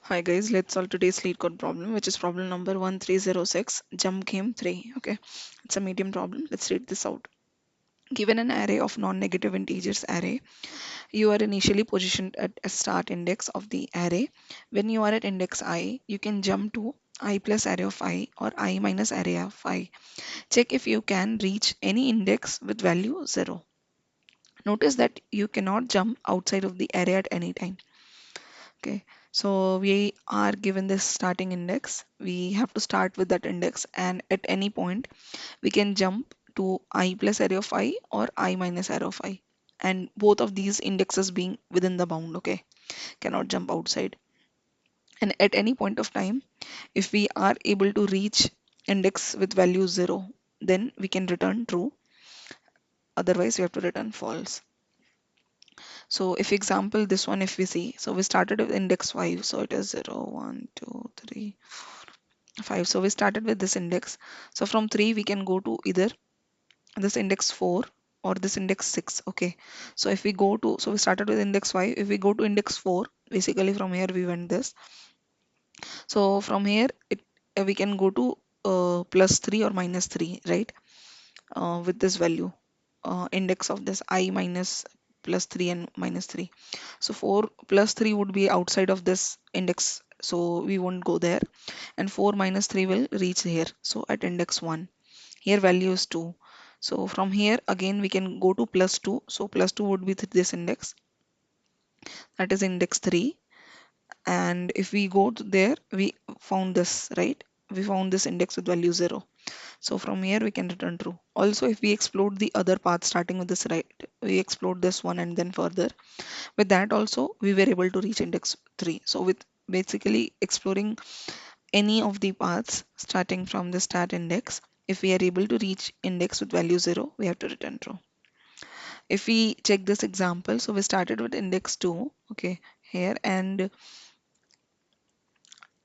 Hi guys, let's solve today's Leetcode problem, which is problem number 1306, jump game 3. Okay, it's a medium problem. Let's read this out. Given an array of non-negative integers array, you are initially positioned at a start index of the array. When you are at index I, you can jump to I plus array of I or I minus array of I. Check if you can reach any index with value 0. Notice that you cannot jump outside of the array at any time. Okay, so we are given this starting index. We have to start with that index, and at any point we can jump to I plus array of I or I minus array of I, and both of these indexes being within the bound. Okay, cannot jump outside. And at any point of time, if we are able to reach index with value 0, then we can return true. Otherwise we have to return false. So if example this one, if we see, so we started with index 5, so it is 0 1 2 3 5. So we started with this index. So from 3 we can go to either this index 4 or this index 6. Okay, so if we go to, so we started with index 5, if we go to index 4, basically from here we went this. So from here we can go to plus 3 or minus 3, right? With this value, index of this I minus plus 3 and minus 3. So 4 plus 3 would be outside of this index, so we won't go there, and 4 minus 3 will reach here. So at index 1, here value is 2. So from here again we can go to plus 2. So plus 2 would be this index, that is index 3. And if we go to there, we found this, right? We found this index with value 0. So from here we can return true. Also, if we explode the other path starting with this, right, we explode this one and then further. With that also we were able to reach index 3. So with basically exploring any of the paths starting from the start index, if we are able to reach index with value 0, we have to return true. If we check this example, so we started with index 2, okay, here, and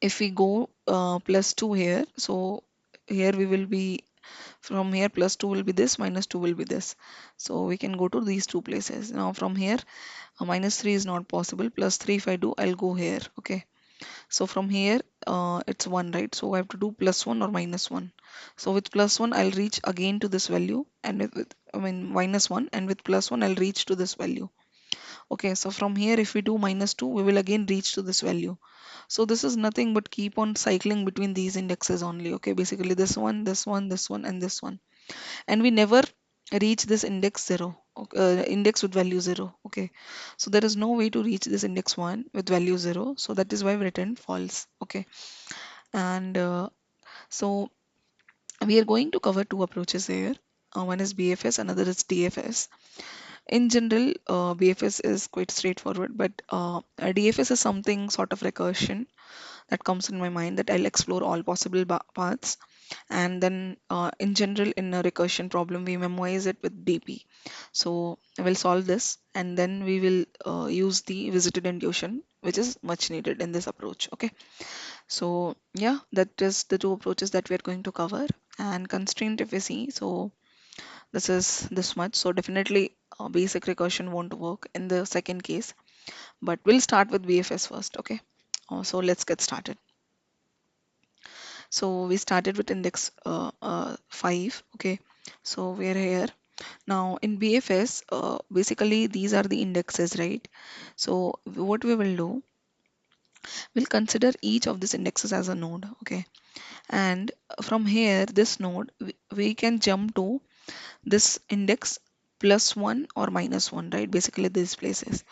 if we go plus 2 here, so here we will be, from here plus 2 will be this, minus 2 will be this. So we can go to these two places. Now from here, minus 3 is not possible. Plus 3 if I do, I'll go here. Okay. So from here, it's 1, right? So I have to do plus 1 or minus 1. So with plus 1, I'll reach again to this value, and I mean minus 1, and with plus 1, I'll reach to this value. Okay, so from here, if we do minus 2, we will again reach to this value. So this is nothing but keep on cycling between these indexes only. Okay, basically this one, this one, this one, and this one. And we never reach this index 0, index with value 0. Okay, so there is no way to reach this index 1 with value 0. So that is why we returned false. Okay, and so we are going to cover two approaches here. One is BFS, another is DFS. In general, BFS is quite straightforward, but DFS is something sort of recursion that comes in my mind, that I'll explore all possible paths. And then in general, in a recursion problem, we memorize it with DP. So I will solve this, and then we will use the visited intuition, which is much needed in this approach. Okay. So yeah, that is the two approaches that we are going to cover. And constraint, if we see, so this is this much. So definitely basic recursion won't work in the second case, but we'll start with BFS first. Okay. So let's get started. So we started with index 5. Okay. So we're here. Now in BFS, basically these are the indexes, right? So what we will do, we'll consider each of these indexes as a node. Okay. And from here, this node, we can jump to this index plus 1 or minus 1, right? Basically these places.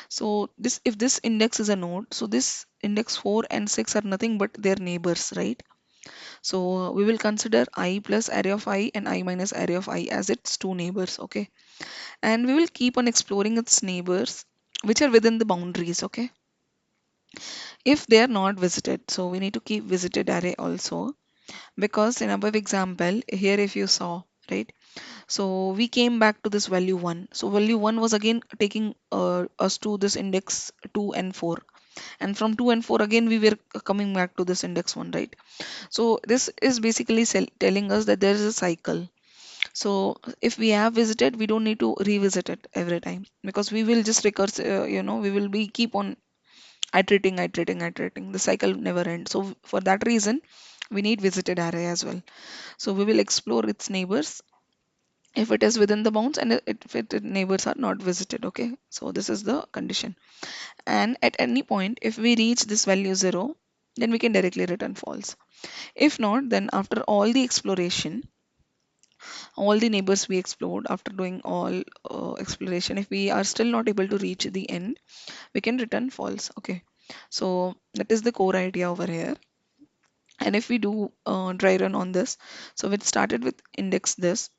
So this, if this index is a node, so this index 4 and 6 are nothing but their neighbors, right? So we will consider I plus array of I and I minus array of I as its two neighbors. Okay, and we will keep on exploring its neighbors which are within the boundaries. Okay, if they are not visited, so we need to keep visited array also, because in above example here, if you saw, right, so we came back to this value 1. So value 1 was again taking us to this index 2 and 4, and from 2 and 4 again we were coming back to this index 1, right? So this is basically telling us that there is a cycle. So if we have visited, we don't need to revisit it every time, because we will just recurse, we will be keep on iterating. The cycle never ends. So for that reason, we need visited array as well. So we will explore its neighbors if it is within the bounds and if it neighbors are not visited. Okay, so this is the condition. And at any point, if we reach this value 0, then we can directly return false. If not, then after all the exploration, all the neighbors we explored, after doing all exploration, if we are still not able to reach the end, we can return false. Okay, so that is the core idea over here. And if we do dry run on this, so it started with index this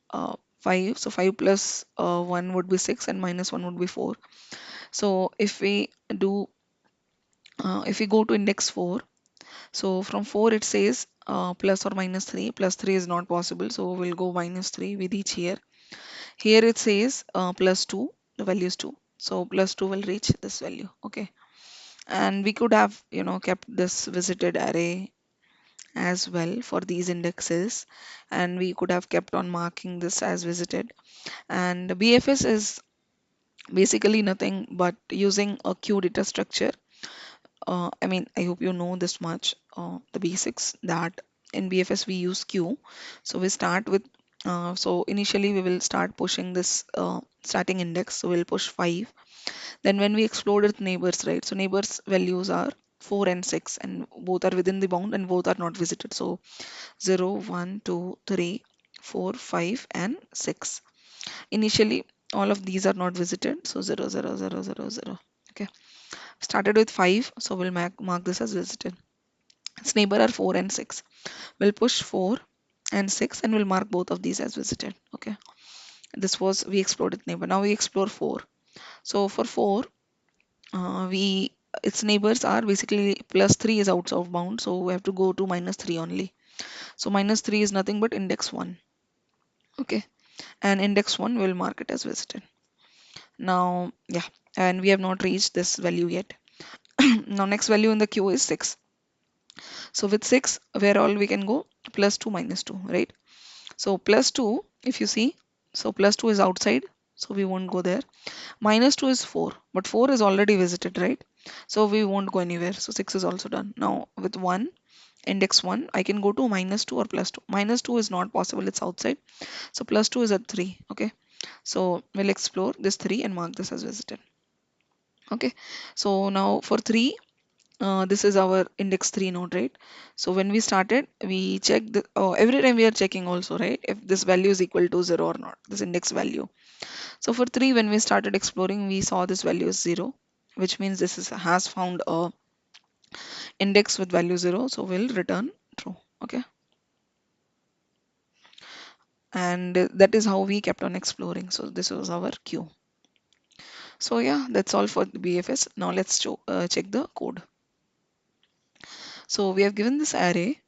5, so 5 plus 1 would be 6 and minus 1 would be 4. So if we do if we go to index 4, so from 4 it says plus or minus 3. Plus 3 is not possible, so we'll go minus 3. We reach here. Here it says plus 2, the value is 2. So plus 2 will reach this value. Okay. And we could have, kept this visited array as well for these indexes. And we could have kept on marking this as visited. And BFS is basically nothing but using a queue data structure. I mean, I hope you know this much, the basics that in BFS we use queue. So we start with, so initially we will start pushing this starting index. So we'll push 5. Then when we explore with neighbors, right? So neighbors values are 4 and 6 and both are within the bound and both are not visited. So 0, 1, 2, 3, 4, 5 and 6. Initially all of these are not visited. So 0, 0, 0, 0, 0. Okay. Started with 5. So we'll mark this as visited. Its neighbor are 4 and 6. We'll push 4 and 6 and we'll mark both of these as visited. Okay. This was we explored its neighbor. Now we explore 4. So for 4, we its neighbors are basically plus 3 is out of bound. So we have to go to minus 3 only. So minus 3 is nothing but index 1. Okay. And index 1 will mark it as visited. Now, yeah. And we have not reached this value yet. Now next value in the queue is 6. So with 6, where all we can go? Plus 2 minus 2, right? So plus 2, if you see, so plus 2 is outside, so we won't go there. Minus 2 is 4, but 4 is already visited, right? So we won't go anywhere. So 6 is also done. Now with 1, index 1, I can go to minus 2 or plus 2. Minus 2 is not possible, it's outside. So plus 2 is at 3, okay? So we'll explore this 3 and mark this as visited. Okay, so now for 3, this is our index 3 node, right? So when we started, we checked the, every time we are checking also, right? If this value is equal to 0 or not, this index value. So for 3, when we started exploring, we saw this value is 0, which means this has found a index with value 0. So we'll return true. Okay. And that is how we kept on exploring. So this was our queue. So yeah, that's all for the BFS. Now let's check the code. So we have given this array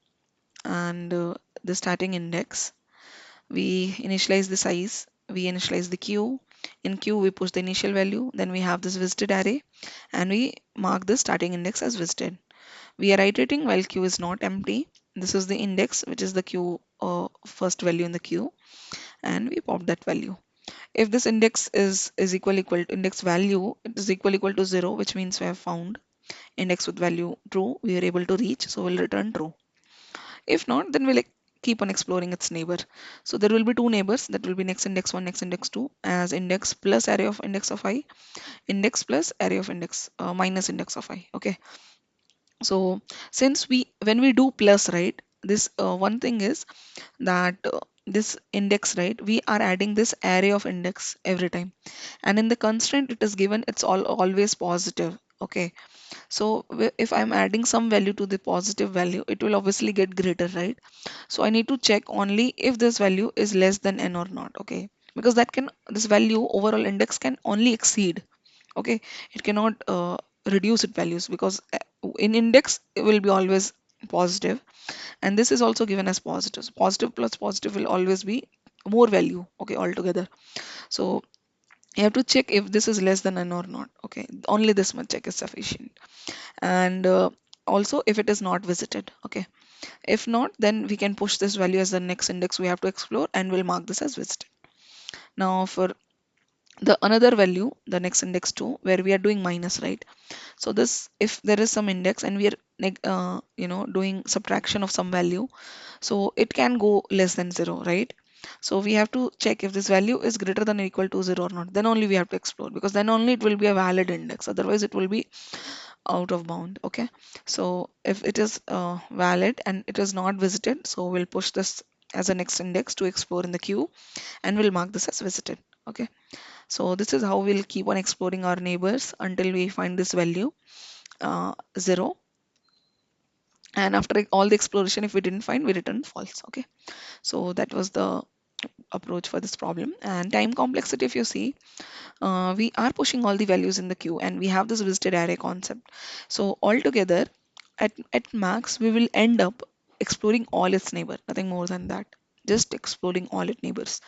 and the starting index. We initialize the size, we initialize the queue. In queue, we push the initial value. Then we have this visited array and we mark the starting index as visited. We are iterating while queue is not empty. This is the index, which is the queue first value in the queue, and we pop that value. If this index is equal to index value, it is equal to 0, which means we have found index with value true. We are able to reach, so we'll return true. If not, then we'll keep on exploring its neighbor. So there will be two neighbors, that will be next index 1, next index 2, as index plus array of index of I, index plus array of index minus index of I. Okay. So since when we do plus, right, this one thing is that this index, right, we are adding this array of index every time, and in the constraint it is given it's always positive. Okay, so if I'm adding some value to the positive value, it will obviously get greater, right? So I need to check only if this value is less than n or not. Okay, because this value overall index can only exceed. Okay, it cannot reduce its values, because in index it will be always positive, and this is also given as positive. So positive plus positive will always be more value, okay, altogether. So you have to check if this is less than n or not. Okay, only this much check is sufficient. And also if it is not visited. Okay, if not, then we can push this value as the next index we have to explore and we'll mark this as visited. Now for the another value, the next index 2, where we are doing minus, right? So this, if there is some index and we are doing subtraction of some value, so it can go less than 0, right? So we have to check if this value is greater than or equal to 0 or not. Then only we have to explore, because then only it will be a valid index. Otherwise it will be out of bound. Okay. So if it is valid and it is not visited, so we'll push this as a next index to explore in the queue, and we'll mark this as visited. Okay. So this is how we'll keep on exploring our neighbors until we find this value 0. And after all the exploration, if we didn't find, we return false. Okay. So that was the approach for this problem. And time complexity, if you see, we are pushing all the values in the queue, and we have this visited array concept. So altogether, at max, we will end up exploring all its neighbor, nothing more than that. Just exploring all its neighbors.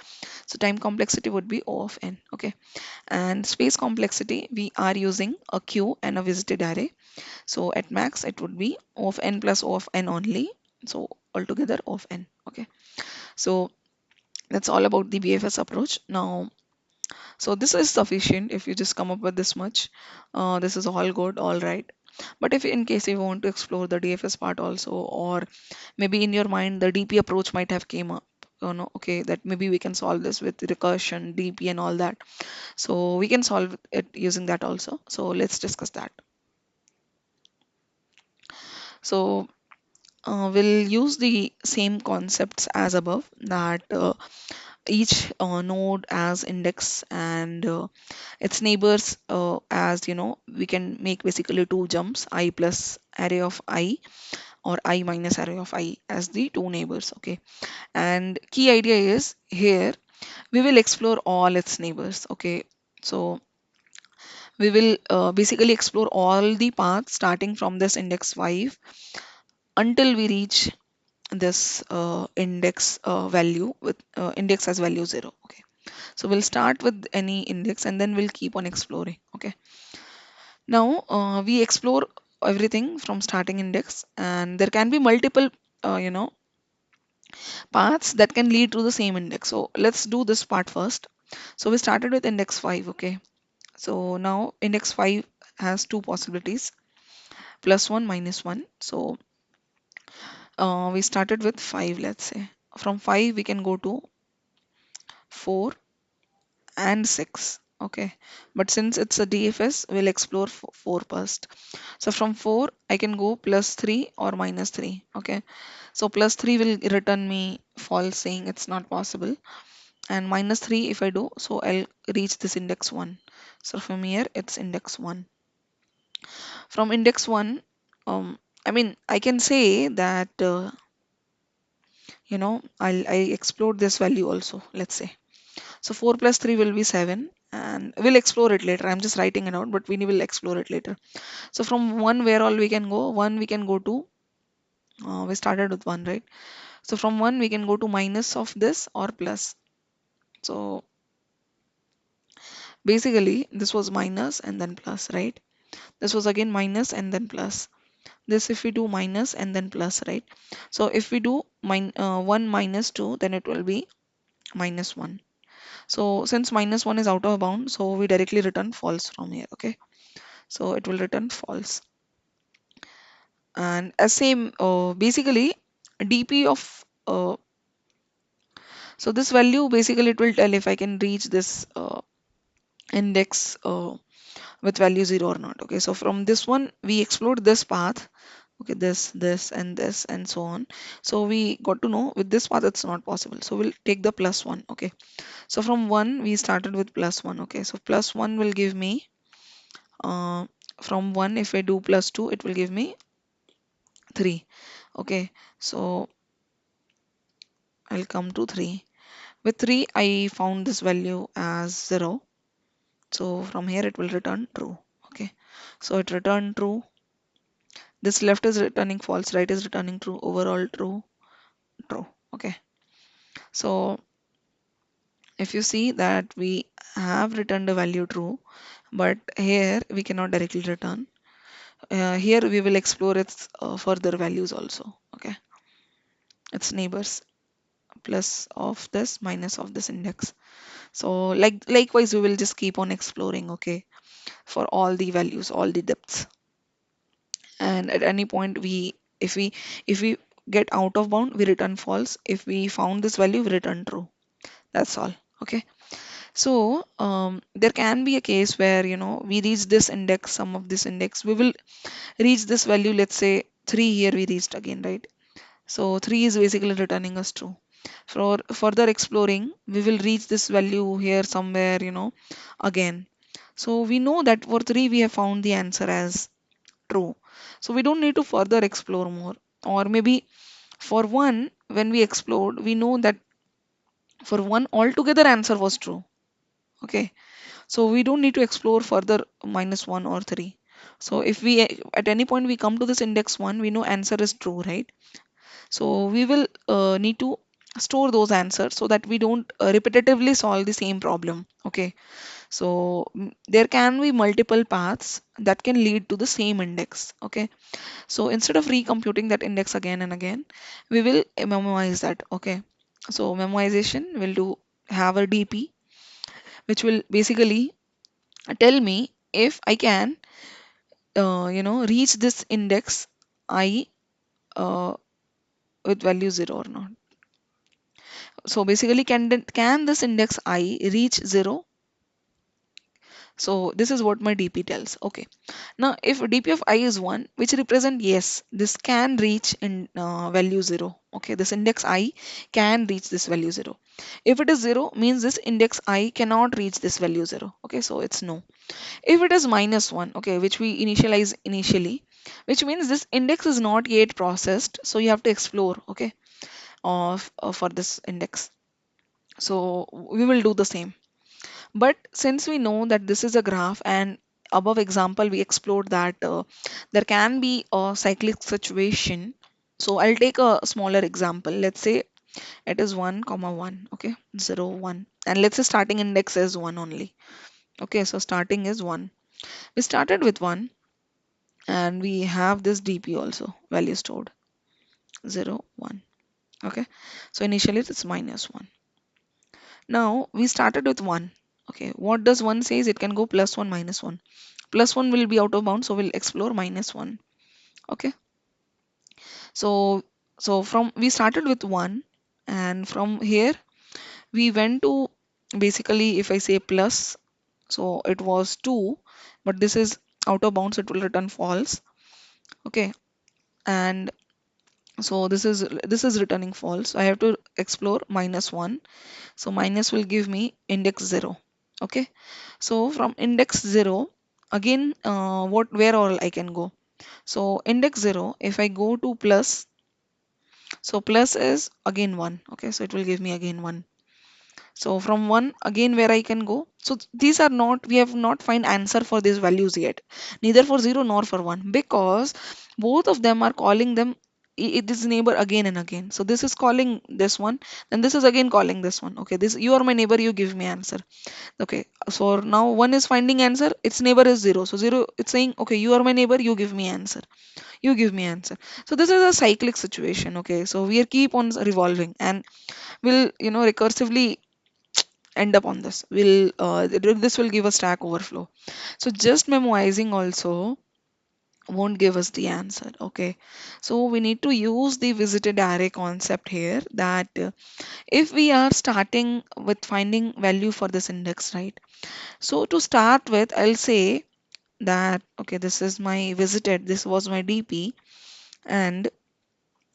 So time complexity would be O of n. Okay. And space complexity, we are using a queue and a visited array. So at max, it would be O of n plus O of n only. So altogether O of n. Okay. So that's all about the BFS approach. Now, so this is sufficient if you just come up with this much. This is all good, all right. But if in case you want to explore the DFS part also, or maybe in your mind the DP approach might have came up, okay, that maybe we can solve this with recursion, DP and all that. So we can solve it using that also. So let's discuss that. So we'll use the same concepts as above, that each node as index, and its neighbors as we can make basically two jumps, I plus array of I or I minus array of I as the two neighbors. Okay. And key idea is here we will explore all its neighbors. Okay. So we will basically explore all the paths starting from this index 5 until we reach this index value with index as value 0. Okay. So we'll start with any index and then we'll keep on exploring. Okay. Now we explore everything from starting index, and there can be multiple paths that can lead to the same index. So let's do this part first. So we started with index 5. Okay. So now index 5 has two possibilities, plus 1 minus 1. So we started with 5, let's say. From 5 we can go to 4 and 6. Okay. But since it's a DFS, we'll explore 4 first. So from 4, I can go plus 3 or minus 3. Okay. So plus 3 will return me false, saying it's not possible. And minus 3 if I do, so I'll reach this index 1. So from here, it's index 1. From index 1, I mean, I can say that, I explored this value also, let's say. So 4 plus 3 will be 7, and we'll explore it later. I'm just writing it out, but we will explore it later. So from 1, where all we can go? 1 we can go to, we started with 1, right? So from 1 we can go to minus of this or plus. So basically this was minus and then plus, right? This was again minus and then plus. This if we do minus and then plus, right? So if we do 1 minus 2, then it will be minus 1. So since minus 1 is out of bound, so we directly return false from here. Okay. So it will return false. And as same, basically DP of, so this value basically it will tell if I can reach this index with value 0 or not. Okay. So from this one, we explored this path. Okay, this, and this, and so on. So we got to know with this path it's not possible. So we'll take the plus 1. Okay. So from 1, we started with plus 1. Okay. So plus 1 will give me, uh, from 1, if I do plus 2, it will give me 3. Okay. So I'll come to 3. With 3, I found this value as 0. So from here, it will return true. Okay. So it returned true. This left is returning false, right is returning true, overall true, true. Okay. So if you see that we have returned a value true, but here we cannot directly return. Here we will explore its further values also. Okay. Its neighbors, plus of this, minus of this index. So likewise we will just keep on exploring, okay, for all the values, all the depths. And at any point if we get out of bound, we return false. If we found this value, we return true. That's all. Okay. So there can be a case where we reach this index, some of this index, we will reach this value, let's say 3 here we reached again, right? So 3 is basically returning us true. For further exploring, we will reach this value here somewhere, again. So we know that for 3 we have found the answer as true. So we don't need to further explore more. Or maybe for 1, when we explored, we know that for 1 altogether answer was true. Okay. So we don't need to explore further -1 or 3. So if we at any point we come to this index 1, we know answer is true, right? So we will need to store those answers so that we don't repetitively solve the same problem. Okay. So there can be multiple paths that can lead to the same index. Okay. So instead of recomputing that index again and again, we will memorize that. Okay. So memoization will do have a DP, which will basically tell me if I can, reach this index I uh, with value 0 or not. So basically, can this index I reach 0? So this is what my DP tells. Okay. Now, if DP of I is 1, which represent yes, this can reach in value 0. Okay, this index I can reach this value 0. If it is 0, means this index I cannot reach this value 0. Okay, so it's no. If it is -1, okay, which we initialize initially, which means this index is not yet processed, so you have to explore, okay, of for this index. So we will do the same. But since we know that this is a graph and above example we explored that there can be a cyclic situation. So I'll take a smaller example. Let's say it is 1 comma 1, okay, 0 1, and let's say starting index is 1 only. Okay, so starting is 1. We started with 1 and we have this DP also, value stored 0 1. Okay, so initially it's -1. Now we started with 1. Okay, what does 1 says? It can go +1 -1. +1 will be out of bounds, so we'll explore -1. Okay, so from we started with 1, and from here we went to, basically if I say plus, so it was 2, but this is out of bounds, it will return false. Okay, and so this is returning false. I have to explore -1. So minus will give me index 0. Okay. So from index 0, again, where all I can go. So index 0, if I go to plus, so plus is again 1. Okay. So it will give me again 1. So from 1 again where I can go. So these are not, we have not find answer for these values yet. Neither for 0 nor for 1, because both of them are calling them this neighbor again and again. So this is calling this one, and this is again calling this one. Okay, this, you are my neighbor, you give me answer. Okay, so now one is finding answer, its neighbor is 0. So 0, it's saying, okay, you are my neighbor, you give me answer. You give me answer. So this is a cyclic situation. Okay, so we are keep on revolving, and will recursively end up on this. Will this will give a stack overflow. So just memoizing also won't give us the answer. Okay, so we need to use the visited array concept here, that if we are starting with finding value for this index, right? So to start with, I'll say that, okay, this is my visited, this was my DP, and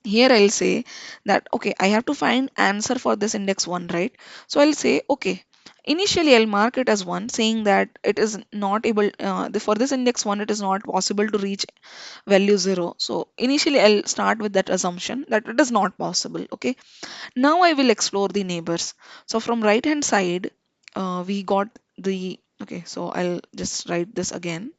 here I'll say that, okay, I have to find answer for this index 1, right? So I'll say, okay, initially I'll mark it as 1, saying that it is not able, for this index 1, it is not possible to reach value 0. So initially I'll start with that assumption that it is not possible. Okay, now I will explore the neighbors. So from right hand side, we got the, okay, so I'll just write this again.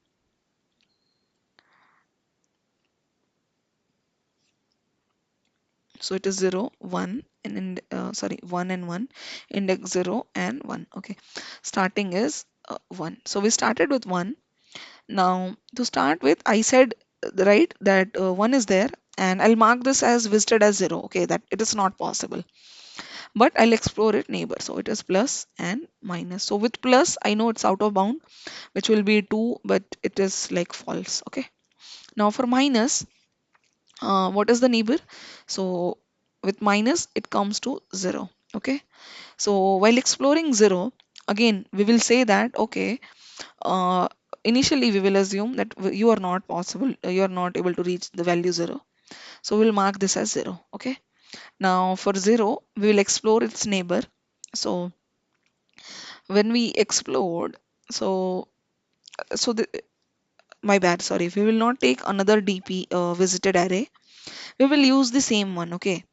So it is 0 1 and sorry, 1 and 1, index 0 and 1. Okay, starting is 1. So we started with 1. Now to start with, I said right that 1 is there, and I'll mark this as visited as 0. Okay, that it is not possible. but I'll explore it neighbor. So it is plus and minus. So with plus, I know it's out of bound, which will be 2, but it is like false. Okay. Now for minus, what is the neighbor? So with minus, it comes to 0. Okay. So while exploring 0, again, we will say that, okay, uh, initially we will assume that you are not possible, you are not able to reach the value 0. So we'll mark this as 0. Okay. Now for 0, we will explore its neighbor. So when we explored, so so the, my bad, sorry, we will not take another DP visited array. We will use the same one. Okay.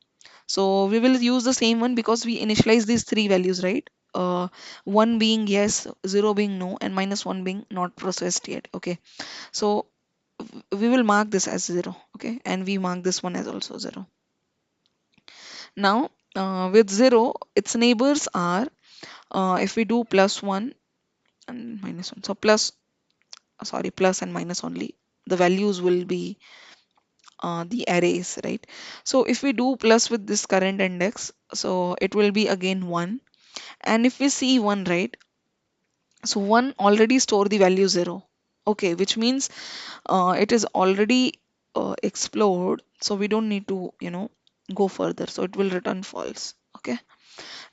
So we will use the same one because we initialize these three values, right? 1 being yes, 0 being no, and minus 1 being not processed yet. Okay. So we will mark this as 0. Okay. And we mark this one as also 0. Now with 0, its neighbors are, if we do plus 1 and minus 1. So plus, sorry, plus and minus only. The values will be the arrays, right? So if we do plus with this current index, so it will be again 1. And if we see 1, right? So 1 already store the value 0. Okay, which means it is already explored. So we don't need to, go further. So it will return false. Okay.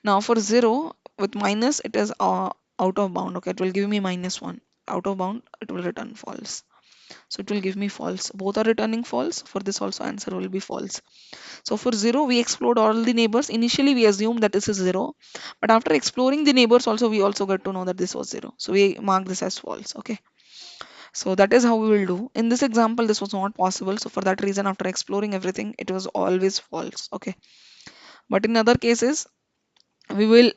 Now for 0 with minus, it is out of bound. Okay, it will give me minus 1. Out of bound, it will return false. So it will give me false. Both are returning false. For this also answer will be false. So for 0, we explored all the neighbors. Initially, we assumed that this is 0. But after exploring the neighbors also, we also got to know that this was 0. So we mark this as false. Okay. So that is how we will do. In this example, this was not possible. So for that reason, after exploring everything, it was always false. Okay. But in other cases, we will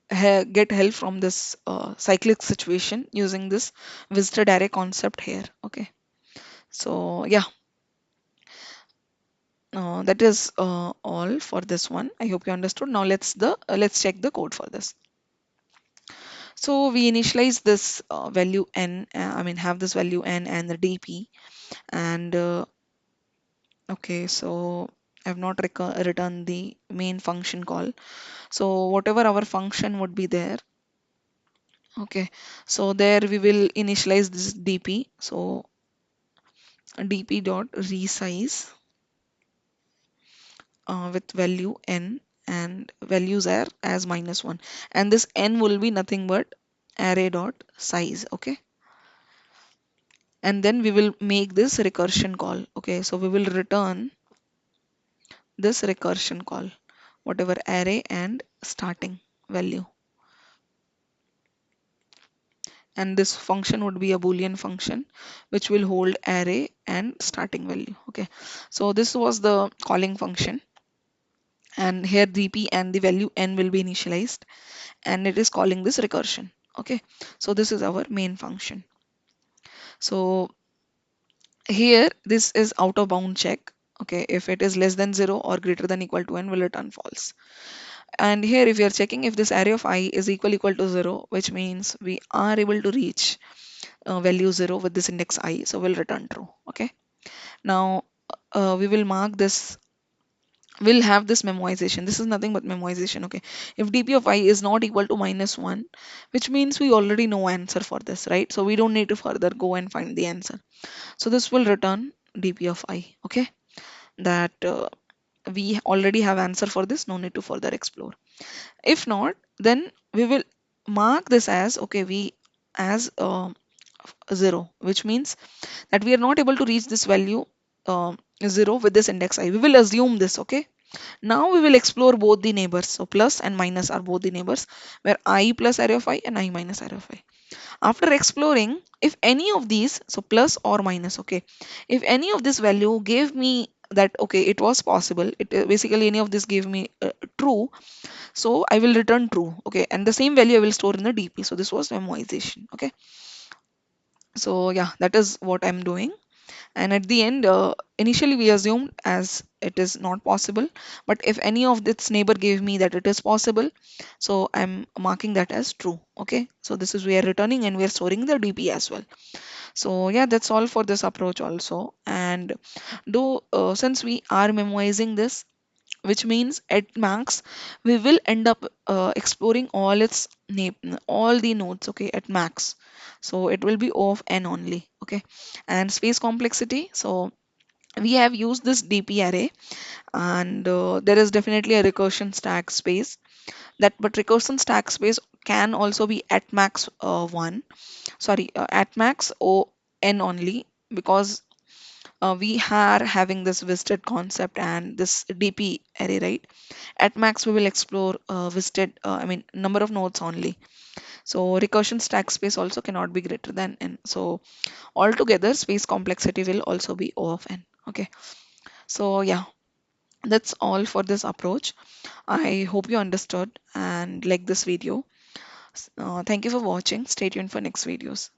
get help from this cyclic situation using this visited array concept here. Okay. So yeah, that is all for this one. I hope you understood. Now let's check the code for this. So we initialize this value n, I mean have this value n and the dp, and okay, so I have not returned the main function call. So whatever our function would be there. Okay, so there we will initialize this dp. So dp dot resize with value n, and values are as -1, and this n will be nothing but array dot size. Okay, and then we will make this recursion call. Okay, so we will return this recursion call, whatever array and starting value, and this function would be a boolean function which will hold array and starting value. Okay, so this was the calling function, and here dp and the value n will be initialized, and it is calling this recursion. Okay, so this is our main function. So here this is out of bound check. Okay, if it is less than 0 or greater than equal to n, will return false. And here if we are checking if this array of I is equal to 0, which means we are able to reach value 0 with this index I, so we'll return true. Okay, now we will mark this, we'll have this memoization. This is nothing but memoization. Okay, if dp of I is not equal to -1, which means we already know answer for this, right? So we don't need to further go and find the answer. So this will return dp of I. Okay, that we already have answer for this, no need to further explore. If not, then we will mark this as, okay, we as 0, which means that we are not able to reach this value 0 with this index I. We will assume this. Okay, now we will explore both the neighbors. So plus and minus are both the neighbors, where I plus array of I and I minus array of I. After exploring, if any of these, so plus or minus, okay, if any of this value gave me that, okay, it was possible, it basically any of this gave me true, so I will return true. Okay, and the same value I will store in the dp. So this was memoization. Okay, so yeah, that is what I'm doing. And at the end, initially we assumed as it is not possible, but if any of this neighbor gave me that it is possible, so I'm marking that as true. Okay, so this is we are returning and we are storing the dp as well. So yeah, that's all for this approach also. And do since we are memoizing this, which means at max we will end up exploring all the nodes, okay, at max. So it will be O of n only, okay. And space complexity, so we have used this DP array, and there is definitely a recursion stack space that, but recursion stack space can also be at max 1, sorry, at max O n only, because we are having this visited concept and this DP array, right? At max, we will explore I mean, number of nodes only. So recursion stack space also cannot be greater than n. So altogether, space complexity will also be O of n. Okay. So yeah, that's all for this approach. I hope you understood and like this video. Thank you for watching. Stay tuned for next videos.